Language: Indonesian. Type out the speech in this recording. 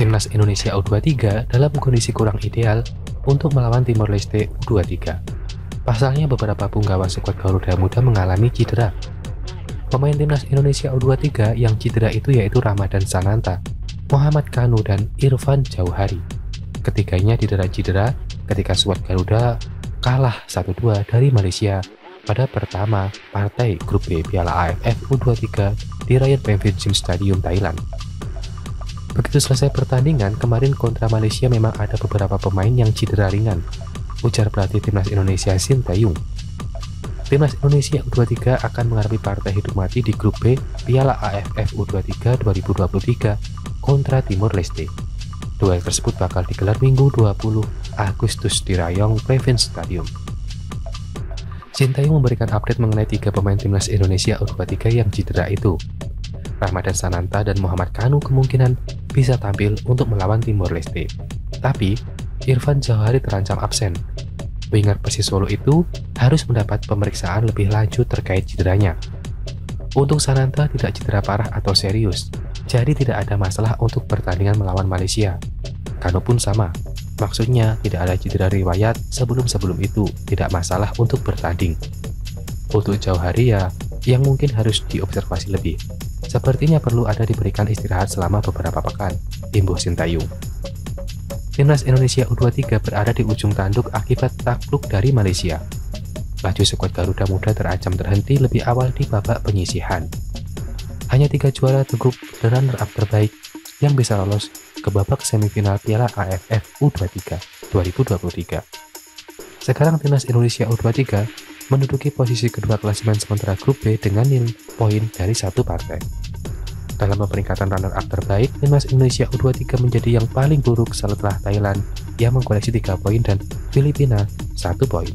Timnas Indonesia U23 dalam kondisi kurang ideal untuk melawan Timor Leste U23. Pasalnya beberapa punggawa skuad Garuda Muda mengalami cedera. Pemain Timnas Indonesia U23 yang cedera itu yaitu Ramadan Sananta, Muhammad Kanu, dan Irfan Jauhari. Ketiganya didera cedera ketika skuad Garuda kalah 1-2 dari Malaysia pada pertama partai grup B Piala AFF U23 di Ryan Pemvincin Stadium, Thailand. Begitu selesai pertandingan kemarin kontra Malaysia, memang ada beberapa pemain yang cedera ringan, ujar pelatih Timnas Indonesia Sintayong. Timnas Indonesia U23 akan menghadapi partai hidup mati di grup B Piala AFF U23 2023 kontra Timor Leste. Duel tersebut bakal digelar Minggu 20 Agustus di Rayong Pemvincin Stadium. Sintayong memberikan update mengenai 3 pemain Timnas Indonesia U23 yang cedera itu. Ramadan Sananta dan Muhammad Kanu kemungkinan bisa tampil untuk melawan Timor Leste. Tapi, Irfan Jauhari terancam absen. Winger Persis Solo itu harus mendapat pemeriksaan lebih lanjut terkait cederanya. Untuk Sananta tidak cedera parah atau serius, jadi tidak ada masalah untuk pertandingan melawan Malaysia. Kanu pun sama, maksudnya tidak ada cedera riwayat sebelum itu, tidak masalah untuk bertanding. Untuk Jauhari yang mungkin harus diobservasi lebih. Sepertinya perlu ada diberikan istirahat selama beberapa pekan, imbuh Sintayong. Timnas Indonesia U23 berada di ujung tanduk akibat takluk dari Malaysia. Laju skuad Garuda Muda terancam terhenti lebih awal di babak penyisihan. Hanya 3 juara grup runner-up terbaik yang bisa lolos ke babak semifinal Piala AFF U23 2023. Sekarang Timnas Indonesia U23 menduduki posisi kedua klasemen sementara grup B dengan nilai poin dari 1 partai. Dalam peringkatan runner-up terbaik, Timnas Indonesia U23 menjadi yang paling buruk setelah Thailand yang mengkoleksi 3 poin dan Filipina 1 poin.